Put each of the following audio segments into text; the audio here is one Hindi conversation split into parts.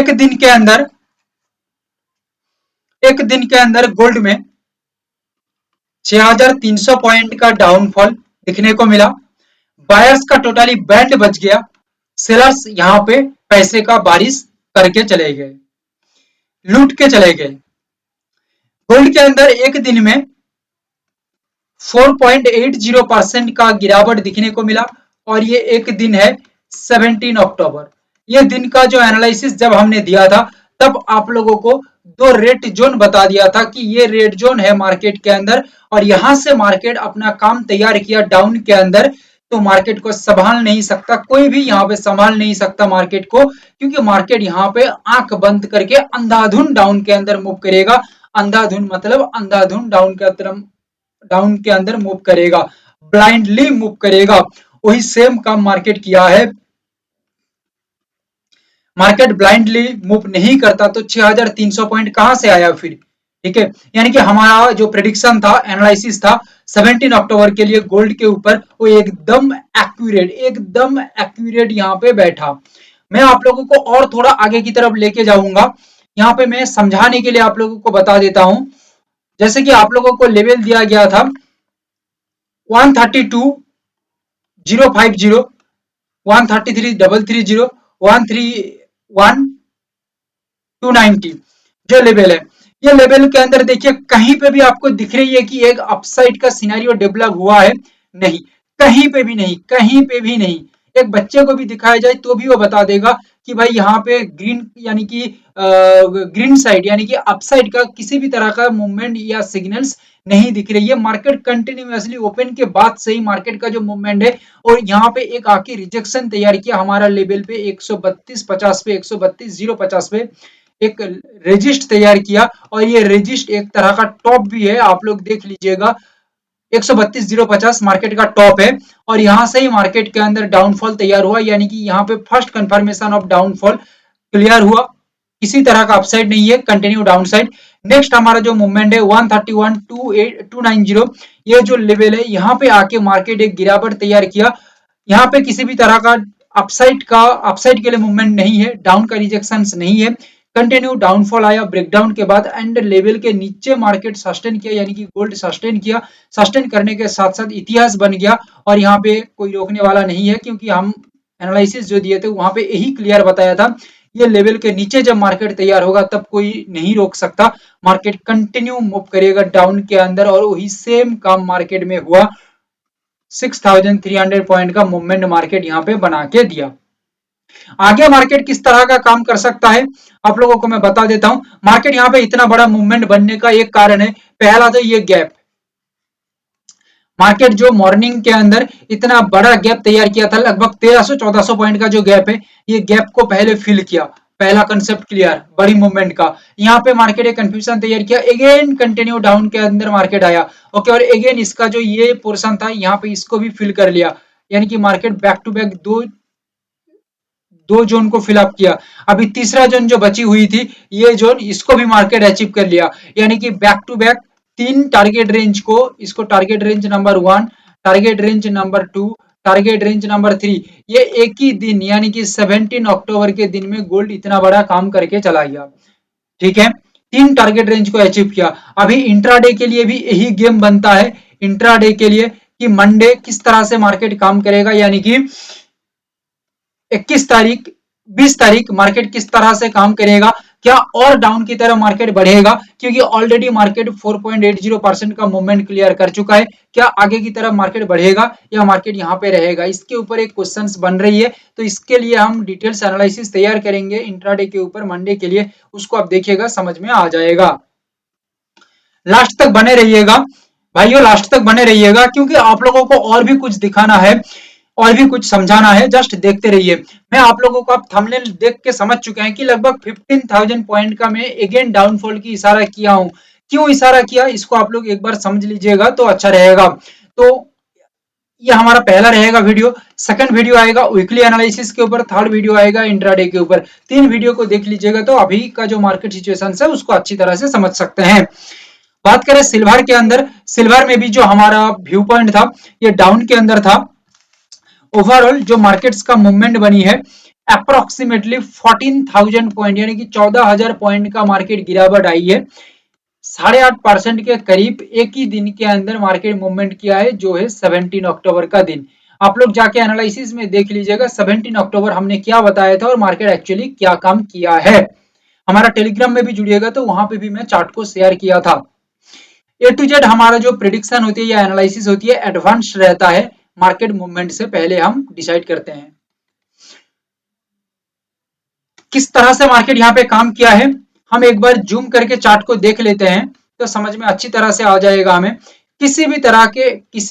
एक दिन के अंदर गोल्ड में 6300 पॉइंट का डाउनफॉल दिखने को मिला। बायर्स का टोटली बैंड बच गया। सेलर्स यहां पे पैसे का बारिश करके चले गए, लूट के चले गए। गोल्ड के अंदर एक दिन में 4.80% का गिरावट दिखने को मिला और ये एक दिन है 17 अक्टूबर। ये दिन का जो एनालिसिस जब हमने दिया था तब आप लोगों को दो रेड जोन बता दिया था कि ये रेड जोन है मार्केट के अंदर और यहां से मार्केट अपना काम तैयार किया डाउन के अंदर, तो मार्केट को संभाल नहीं सकता, कोई भी यहाँ पे संभाल नहीं सकता मार्केट को, क्योंकि मार्केट यहाँ पे आंख बंद करके अंधाधुन डाउन के अंदर मूव करेगा। अंधाधुन मतलब अंधाधुन डाउन के अंदर मूव करेगा, ब्लाइंडली मूव करेगा। वही सेम काम मार्केट किया है। मार्केट ब्लाइंडली मूव नहीं करता तो 6300 पॉइंट कहां से आया फिर, ठीक है। यानी कि हमारा जो प्रेडिक्शन था, एनालिसिस था 17 अक्टूबर के लिए गोल्ड के ऊपर, वो एकदम एक्यूरेट यहाँ पे बैठा। मैं आप लोगों को और थोड़ा आगे की तरफ लेके जाऊंगा। यहाँ पे मैं समझाने के लिए आप लोगों को बता देता हूं। जैसे कि आप लोगों को लेवल दिया गया था 132,050, 133,330, 131,290 जो लेवल है। ये लेवल के अंदर देखिए कहीं पे भी आपको दिख रही है कि एक अपसाइड का सिनेरियो डेवलप हुआ है? नहीं, कहीं पे भी नहीं, कहीं पे भी नहीं। एक बच्चे को भी दिखाया जाए तो भी वो बता देगा कि भाई यहाँ पे ग्रीन यानी कि ग्रीन साइड यानी कि अपसाइड का किसी भी तरह का मूवमेंट या सिग्नल्स नहीं दिख रही है। मार्केट कंटिन्यूअसली ओपन के बाद से ही मार्केट का जो मूवमेंट है, और यहाँ पे एक आके रिजेक्शन तैयार किया हमारा लेवल पे 132.50 पे, 132,050 पे एक रेजिस्ट तैयार किया, और ये रेजिस्ट एक तरह का टॉप भी है। आप लोग देख लीजिएगा 132,050 मार्केट का टॉप है, और यहां से ही मार्केट के अंदर डाउनफॉल तैयार हुआ, यानी कि यहाँ पे first confirmation of downfall clear हुआ। किसी तरह का अपसाइड नहीं है, कंटिन्यू डाउनसाइड। नेक्स्ट हमारा जो मूवमेंट है 131,290, ये जो लेवल है यहाँ पे आके मार्केट एक गिरावट तैयार किया। यहाँ पे किसी भी तरह का अपसाइड के लिए मूवमेंट नहीं है, डाउन का रिजेक्शन नहीं है। कंटिन्यू डाउनफॉल आया ब्रेकडाउन के बाद, एंड लेवल के नीचे मार्केट सस्टेन किया, यानी कि गोल्ड सस्टेन किया। सस्टेन करने के साथ साथ इतिहास बन गया, और यहाँ पे कोई रोकने वाला नहीं है, क्योंकि हम एनालिसिस जो दिए थे वहां पे यही क्लियर बताया था, ये लेवल के नीचे जब मार्केट तैयार होगा तब कोई नहीं रोक सकता। मार्केट कंटिन्यू मूव करेगा डाउन के अंदर, और वही सेम काम मार्केट में हुआ। 6,300 पॉइंट का मूवमेंट मार्केट यहाँ पे बना के दिया। आगे मार्केट किस तरह का काम कर सकता है आप लोगों को मैं बता देता हूं। मार्केट यहाँ पे इतना बड़ा मूवमेंट बनने का एक कारण है, पहला तो ये गैप। मार्केट जो मॉर्निंग के अंदर इतना बड़ा गैप तैयार किया था, लगभग 1300-1400 पॉइंट का जो गैप है, ये गैप को पहले फिल किया। पहला कंसेप्ट क्लियर बड़ी मूवमेंट का। यहाँ पे मार्केट एक कंफ्यूजन तैयार किया, अगेन कंटिन्यू डाउन के अंदर मार्केट आया, ओके, और अगेन इसका जो ये पोर्शन था यहाँ पे इसको भी फिल कर लिया, यानी कि मार्केट बैक टू बैक दो जोन को फिलअप किया। अभी तीसरा जोन जो बची हुई थी, ये जोन, इसको भी मार्केट अचीव कर लिया, यानी कि बैक टू बैक तीन टारगेट रेंज को, इसको target range number 1, target range number 2, target range number 3, ये एक ही दिन यानी कि 17 अक्टूबर के दिन में गोल्ड इतना बड़ा काम करके चला गया, ठीक है। तीन टारगेट रेंज को अचीव किया। अभी इंट्राडे के लिए भी यही गेम बनता है, इंट्राडे के लिए, कि मंडे किस तरह से मार्केट काम करेगा, यानी कि 21 तारीख 20 तारीख मार्केट किस तरह से काम करेगा। क्या और डाउन की तरह मार्केट बढ़ेगा, क्योंकि ऑलरेडी मार्केट 4.80% का मूवमेंट क्लियर कर चुका है। क्या आगे की तरफ मार्केट बढ़ेगा या मार्केट यहाँ पे रहेगा, इसके ऊपर एक क्वेश्चंस बन रही है। तो इसके लिए हम डिटेल्स एनालिसिस तैयार करेंगे इंट्राडे के ऊपर मंडे के लिए, उसको आप देखिएगा, समझ में आ जाएगा। लास्ट तक बने रहिएगा भाइयों, लास्ट तक बने रहिएगा, क्योंकि आप लोगों को और भी कुछ दिखाना है और भी कुछ समझाना है, जस्ट देखते रहिए। मैं आप लोगों को अब थंबनेल देख के समझ चुके हैं कि लगभग 15,000 पॉइंट का मैं अगेन डाउनफॉल की इशारा किया हूं। क्यों इशारा किया, इसको आप लोग एक बार समझ लीजिएगा तो अच्छा रहेगा। तो ये हमारा पहला रहेगा वीडियो। सेकंड वीडियो आएगा वीकली एनालिसिस के ऊपर, थर्ड वीडियो आएगा इंट्राडे के ऊपर। तीन वीडियो को देख लीजिएगा तो अभी का जो मार्केट सिचुएशन है उसको अच्छी तरह से समझ सकते हैं। बात करें सिल्वर के अंदर, सिल्वर में भी जो हमारा व्यू पॉइंट था ये डाउन के अंदर था। ओवरऑल जो मार्केट्स का मूवमेंट बनी है अप्रोक्सीमेटली 14,000 पॉइंट यानी कि 14,000 पॉइंट का मार्केट गिरावट आई है। 8.5% के करीब एक ही दिन के अंदर मार्केट मूवमेंट किया है, जो है 17 अक्टूबर का दिन। आप लोग जाके एनालिसिस में देख लीजिएगा 17 अक्टूबर हमने क्या बताया था और मार्केट एक्चुअली क्या काम किया है। हमारा टेलीग्राम में भी जुड़िएगा तो वहां पे भी मैं चार्ट को शेयर किया था। ए टू जेड हमारा जो प्रिडिक्शन होती है या एनालिसिस होती है एडवांस रहता है, मार्केट मूवमेंट से पहले हम डिसाइड करते हैं। किस तरह से मार्केट यहाँ पे काम किया है हम एक बार जूम करके चार्ट को देख लेते हैं तो समझ में अच्छी तरह से आ जाएगा हमें। किसी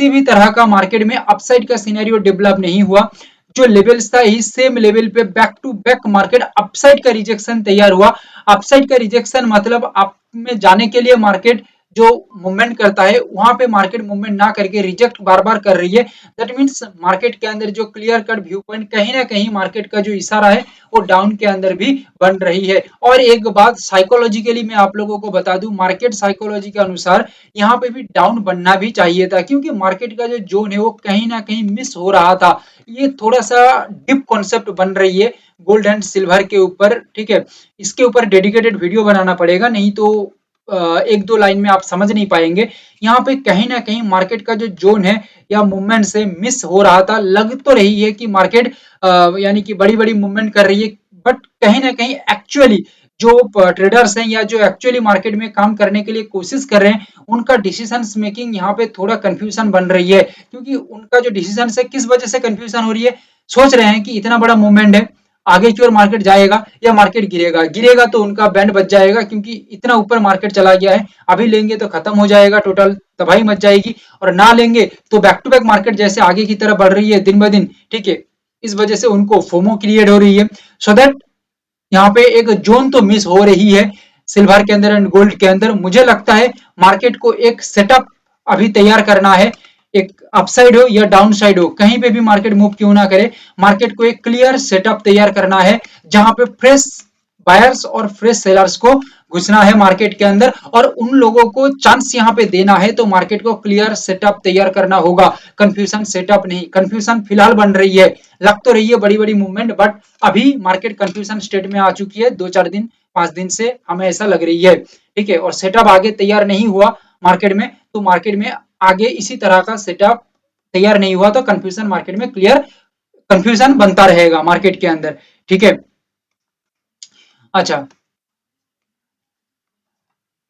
भी तरह का मार्केट में अपसाइड का सिनेरियो डेवलप नहीं हुआ। जो लेवल्स था इस सेम लेवल पे back to back market upside का रिजेक्शन तैयार हुआ। अपसाइड का रिजेक्शन मतलब अप में जाने के लिए मार्केट जो मूवमेंट करता है वहां पे मार्केट मूवमेंट ना करके रिजेक्ट बार बार कर रही है। दैट मीन्स मार्केट के अंदर जो क्लियर कट व्यू पॉइंट कहीं ना कहीं मार्केट का जो इशारा है वो डाउन के अंदर भी बन रही है। और एक बात साइकोलॉजिकली मैं आप लोगों को बता दूं, मार्केट साइकोलॉजी के अनुसार यहाँ पे भी डाउन बनना भी चाहिए था, क्योंकि मार्केट का जो जोन है वो कहीं ना कहीं मिस हो रहा था। ये थोड़ा सा डिप कॉन्सेप्ट बन रही है गोल्ड एंड सिल्वर के ऊपर, ठीक है। इसके ऊपर डेडिकेटेड वीडियो बनाना पड़ेगा, नहीं तो एक दो लाइन में आप समझ नहीं पाएंगे। यहाँ पे कहीं ना कहीं मार्केट का जो जोन है या मूवमेंट से मिस हो रहा था। लग तो रही है कि मार्केट यानी कि बड़ी बड़ी मूवमेंट कर रही है, बट कहीं ना कहीं एक्चुअली जो ट्रेडर्स हैं या जो एक्चुअली मार्केट में काम करने के लिए कोशिश कर रहे हैं उनका डिसीजन मेकिंग यहाँ पे थोड़ा कंफ्यूजन बन रही है। क्योंकि उनका जो डिसीजन है किस वजह से कंफ्यूजन हो रही है, सोच रहे हैं कि इतना बड़ा मूवमेंट है, आगे की ओर मार्केट जाएगा या मार्केट गिरेगा। गिरेगा तो उनका बैंड बच जाएगा, क्योंकि इतना ऊपर मार्केट चला गया है, अभी लेंगे तो खत्म हो जाएगा, टोटल तबाही मच जाएगी। और ना लेंगे तो बैक टू बैक मार्केट जैसे आगे की तरफ बढ़ रही है दिन ब दिन, ठीक है, इस वजह से उनको फोमो क्रिएट हो रही है। सो दैट यहाँ पे एक जोन तो मिस हो रही है सिल्वर के अंदर एंड गोल्ड के अंदर। मुझे लगता है मार्केट को एक सेटअप अभी तैयार करना है, एक अपसाइड हो या डाउन साइड हो, कहीं पे भी मार्केट मूव क्यों ना करे, मार्केट को एक क्लियर सेटअप तैयार करना है जहां पे फ्रेश बायर्स और फ्रेश सेलर्स को घुसना है मार्केट के अंदर, और उन लोगों को चांस यहाँ पे देना है। तो मार्केट को क्लियर सेटअप तैयार करना होगा, कंफ्यूजन सेटअप नहीं। कंफ्यूजन फिलहाल बन रही है, लग तो रही है बड़ी बड़ी मूवमेंट, बट अभी मार्केट कंफ्यूजन स्टेट में आ चुकी है। 2-4 दिन 5 दिन से हमें ऐसा लग रही है, ठीक है। और सेटअप आगे तैयार नहीं हुआ मार्केट में, तो मार्केट में आगे इसी तरह का सेटअप तैयार नहीं हुआ तो कंफ्यूजन मार्केट में क्लियर कंफ्यूजन बनता रहेगा मार्केट के अंदर, ठीक है। अच्छा,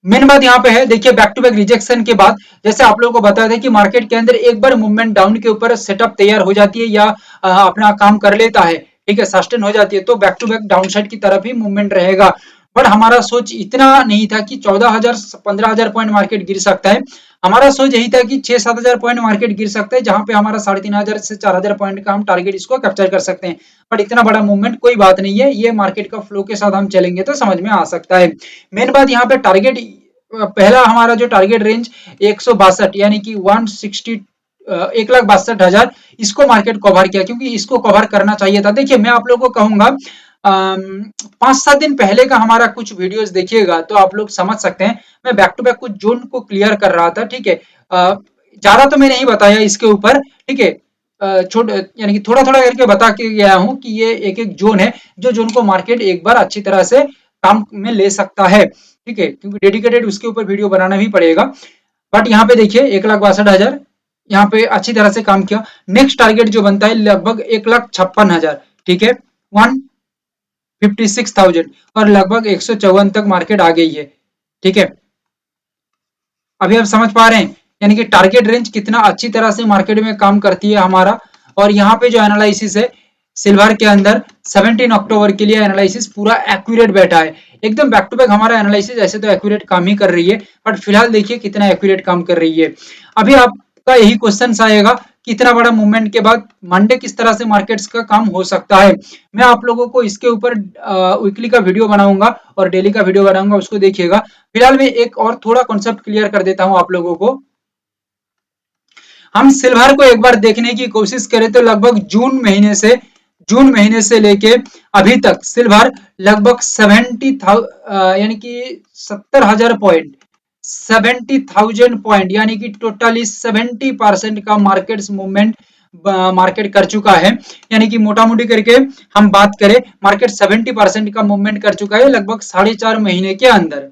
मेन बात यहाँ पे है, देखिए बैक टू बैक रिजेक्शन के बाद जैसे आप लोगों को बता दें कि मार्केट के अंदर एक बार मूवमेंट डाउन के ऊपर सेटअप तैयार हो जाती है या अपना काम कर लेता है, ठीक है, सस्टेन हो जाती है, तो back to back down side की तरफ ही मूवमेंट रहेगा। बट हमारा सोच इतना नहीं था कि 14,000 15,000 पॉइंट मार्केट गिर सकता है। हमारा सोच यही था कि 6-7 हजार पॉइंट मार्केट गिर सकता है, जहां पे हमारा 3,500 से 4,000 पॉइंट का हम टारगेट इसको कैप्चर कर सकते हैं। बट इतना बड़ा मूवमेंट कोई बात नहीं है, ये मार्केट का फ्लो के साथ हम चलेंगे तो समझ में आ सकता है। मेन बात यहाँ पे टारगेट, पहला हमारा जो टारगेट रेंज 162 यानी कि 160 1,62,000, इसको मार्केट कवर किया, क्योंकि इसको कवर करना चाहिए था। देखिए मैं आप लोगों को कहूंगा 5-7 दिन पहले का हमारा कुछ वीडियोस देखिएगा तो आप लोग समझ सकते हैं। मैं बैक टू बैक कुछ जोन को क्लियर कर रहा था, ठीक है। ज्यादा तो मैं नहीं बताया इसके ऊपर, ठीक है। छोट यानी कि थोड़ा थोड़ा करके बता के गया हूं कि ये एक एक जोन है, जो जोन को मार्केट एक बार अच्छी तरह से काम में ले सकता है, ठीक है, क्योंकि डेडिकेटेड उसके ऊपर वीडियो बनाना भी पड़ेगा। बट यहाँ पे देखिए 1,62,000 यहाँ पे अच्छी तरह से काम किया। नेक्स्ट टारगेट जो बनता है लगभग 1,56,000, ठीक है, 156,000, और लगभग 154 तक मार्केट आ गई है, ठीक है। अभी आप समझ पा रहे हैं यानी कि टारगेट रेंज कितना अच्छी तरह से मार्केट में काम करती है हमारा। और यहाँ पे जो एनालिसिस है सिल्वर के अंदर 17 अक्टूबर के लिए एनालिसिस पूरा एक्यूरेट बैठा है, एकदम बैक टू बैक हमारा एनालिसिस ऐसे तो एक्यूरेट काम ही कर रही है, बट फिलहाल देखिए कितना एक्यूरेट काम कर रही है। अभी आपका यही क्वेश्चन आएगा कि इतना बड़ा मूवमेंट के बाद मंडे किस तरह से मार्केट्स का काम हो सकता है। मैं आप लोगों को इसके ऊपर वीकली का वीडियो बनाऊंगा और डेली का वीडियो बनाऊंगा, उसको देखिएगा। फिलहाल मैं एक और थोड़ा कॉन्सेप्ट क्लियर कर देता हूं आप लोगों को। हम सिल्वर को एक बार देखने की कोशिश करें तो लगभग जून महीने से लेके अभी तक सिल्वर लगभग 70,000 यानी कि 70,000 पॉइंट 70,000 पॉइंट यानी कि टोटली 70% का मार्केट मूवमेंट मार्केट कर चुका है, यानी कि मोटा मोटी करके हम बात करें मार्केट 70% का मूवमेंट कर चुका है लगभग 4.5 महीने के अंदर।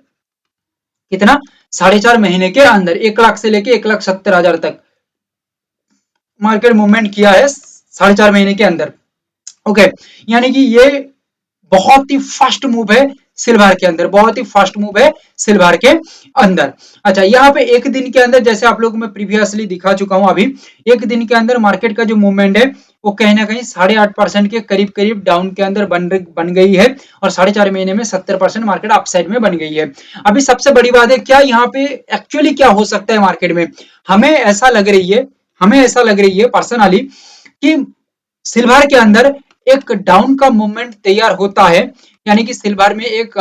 कितना? 4.5 महीने के अंदर 1 लाख से लेके 1,70,000 तक मार्केट मूवमेंट किया है 4.5 महीने के अंदर। ओके, यानी कि ये बहुत ही फास्ट मूव है सिल्वर के अंदर, बहुत ही फास्ट मूव है सिल्वर के अंदर। अच्छा, यहाँ पे एक दिन के अंदर जैसे आप लोगों को मैं प्रीवियसली दिखा चुका हूं, अभी एक दिन के अंदर मार्केट का जो मूवमेंट है वो कहीं ना कहीं 8.5% के करीब करीब डाउन के अंदर बन गई है और 4.5 महीने में 70% मार्केट अपसाइड में बन गई है। अभी सबसे बड़ी बात है क्या यहाँ पे एक्चुअली क्या हो सकता है मार्केट में, हमें ऐसा लग रही है पर्सनली कि सिल्वर के अंदर एक डाउन का मूवमेंट तैयार होता है, यानी कि सिल्वर में एक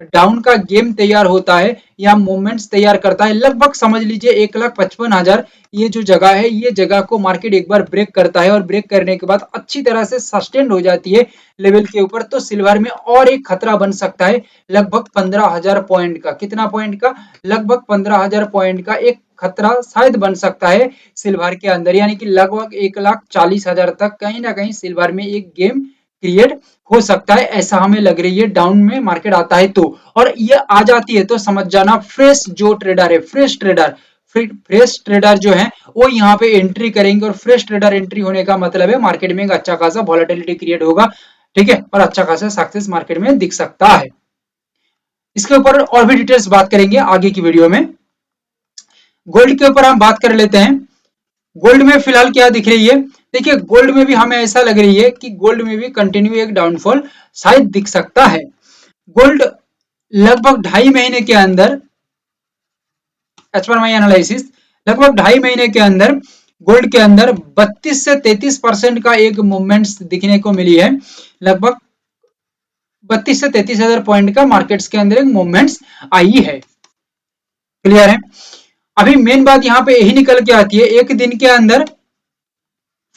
डाउन का गेम तैयार होता है या मूवमेंट्स तैयार करता है। लगभग समझ लीजिए 1,55,000 ये जो जगह है, ये जगह को मार्केट एक बार ब्रेक करता है और ब्रेक करने के बाद अच्छी तरह से सस्टेन हो जाती है लेवल के ऊपर, तो सिल्वर में और एक खतरा बन सकता है लगभग 15,000 पॉइंट का। कितना पॉइंट का? लगभग 15,000 पॉइंट का एक खतरा शायद बन सकता है सिल्वर के अंदर, यानी कि लगभग 1,40,000 तक कहीं ना कहीं सिल्वर में एक गेम क्रिएट हो सकता है, ऐसा हमें लग रही है डाउन में मार्केट आता है तो। और ये आ जाती है तो समझ जाना फ्रेश जो ट्रेडर है, फ्रेश ट्रेडर जो है वो यहाँ पे एंट्री करेंगे, और फ्रेश ट्रेडर एंट्री होने का मतलब है मार्केट में एक अच्छा खासा वॉलेटिलिटी क्रिएट होगा, ठीक है, और अच्छा खासा सक्सेस मार्केट में दिख सकता है। इसके ऊपर और भी डिटेल्स बात करेंगे आगे की वीडियो में। गोल्ड के ऊपर हम बात कर लेते हैं। गोल्ड में फिलहाल क्या दिख रही है, देखिए गोल्ड में भी हमें ऐसा लग रही है कि गोल्ड में भी कंटिन्यू एक डाउनफॉल शायद दिख सकता है। गोल्ड लगभग 2.5 महीने के अंदर, एज पर माई एनालिसिस, लगभग 2.5 महीने के अंदर गोल्ड के अंदर 32 से 33% का एक मूवमेंट दिखने को मिली है। लगभग 32 से 33,000 पॉइंट का मार्केट्स के अंदर एक मूवमेंट्स आई है। क्लियर है? अभी मेन बात यहाँ पे यही निकल के आती है, एक दिन के अंदर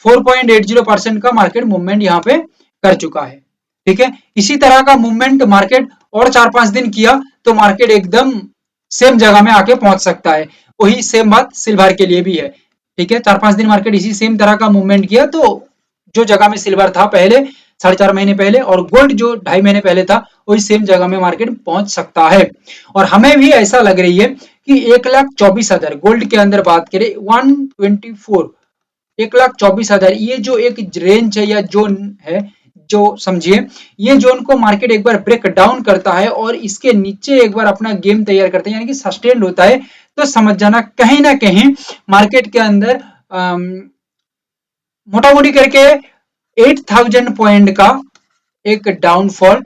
4.80% का मार्केट मूवमेंट यहाँ पे कर चुका है, ठीक है। इसी तरह का मूवमेंट मार्केट और 4-5 दिन किया तो मार्केट एकदम सेम जगह में आके पहुंच सकता है। वही सेम बात सिल्वर के लिए भी है, ठीक है। 4-5 दिन मार्केट इसी सेम तरह का मूवमेंट किया तो जो जगह में सिल्वर था पहले 4.5 महीने पहले और गोल्ड जो 2.5 महीने पहले था वही सेम जगह में मार्केट पहुंच सकता है। और हमें भी ऐसा लग रही है कि 1,24,000 गोल्ड के अंदर बात करें 1,24,000 ये जो एक रेंज है या जोन है, जो समझिए ये जोन को मार्केट एक बार ब्रेक डाउन करता है और इसके नीचे एक बार अपना गेम तैयार करता है, यानी कि सस्टेन होता है, तो समझ जाना कहीं ना कहीं मार्केट के अंदर मोटा मोटी करके 8,000 पॉइंट का एक डाउनफॉल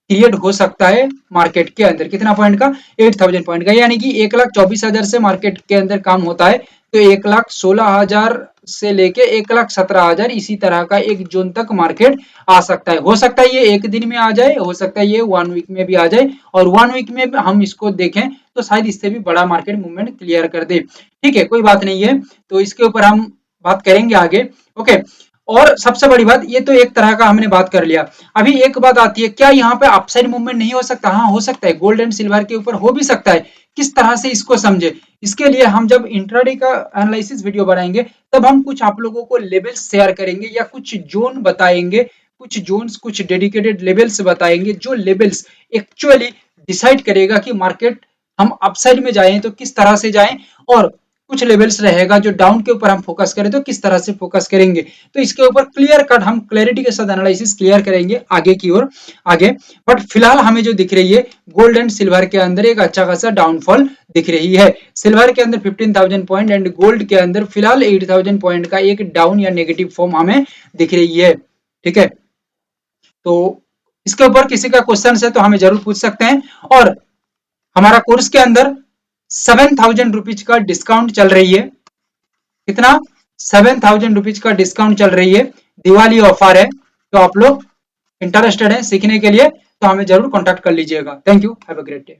क्रिएट हो सकता है मार्केट के अंदर। कितना पॉइंट का? 8,000 पॉइंट का, यानी कि 1,24,000 से मार्केट के अंदर काम होता है तो 1,16,000 से लेके 1,17,000 इसी तरह का एक जोन तक मार्केट आ सकता है। हो सकता है ये एक दिन में आ जाए, हो सकता है ये 1 वीक में भी आ जाए, और 1 वीक में हम इसको देखें तो शायद इससे भी बड़ा मार्केट मूवमेंट क्लियर कर दे, ठीक है, कोई बात नहीं है, तो इसके ऊपर हम बात करेंगे आगे। ओके, और सबसे बड़ी बात ये तो एक तरह का हमने बात कर लिया। अभी एक बात आती है, क्या यहाँ पे अपसाइड मूवमेंट नहीं हो सकता? हाँ हो सकता है, गोल्ड एंड सिल्वर के ऊपर हो भी सकता है। किस तरह से इसको समझे, इसके लिए हम जब इंट्राडे का एनालिसिस वीडियो बनाएंगे तब हम कुछ आप लोगों को लेवल्स शेयर करेंगे या कुछ जोन बताएंगे, कुछ जोन्स, कुछ डेडिकेटेड लेवल्स बताएंगे, जो लेवल्स एक्चुअली डिसाइड करेगा कि मार्केट हम अपसाइड में जाएं तो किस तरह से जाएं, और कुछ लेवल्स रहेगा जो डाउन के ऊपर हम फोकस करें तो किस तरह से फोकस करेंगे। तो इसके ऊपर क्लियर कट हम क्लैरिटी के साथ एनालिसिस क्लियर करेंगे आगे की ओर आगे। बट फिलहाल हमें जो दिख रही है गोल्ड एंड सिल्वर के अंदर एक अच्छा खासा डाउनफॉल दिख रही है। सिल्वर के अंदर 15,000 पॉइंट एंड गोल्ड के अंदर फिलहाल 8,000 पॉइंट का एक डाउन या नेगेटिव फॉर्म हमें दिख रही है, ठीक है। तो इसके ऊपर किसी का क्वेश्चन है तो हमें जरूर पूछ सकते हैं। और हमारा कोर्स के अंदर 7,000 रुपीज का डिस्काउंट चल रही है। कितना? 7,000 रुपीज का डिस्काउंट चल रही है, दिवाली ऑफर है, तो आप लोग इंटरेस्टेड हैं सीखने के लिए तो हमें जरूर कॉन्टैक्ट कर लीजिएगा। Thank you, have a great day.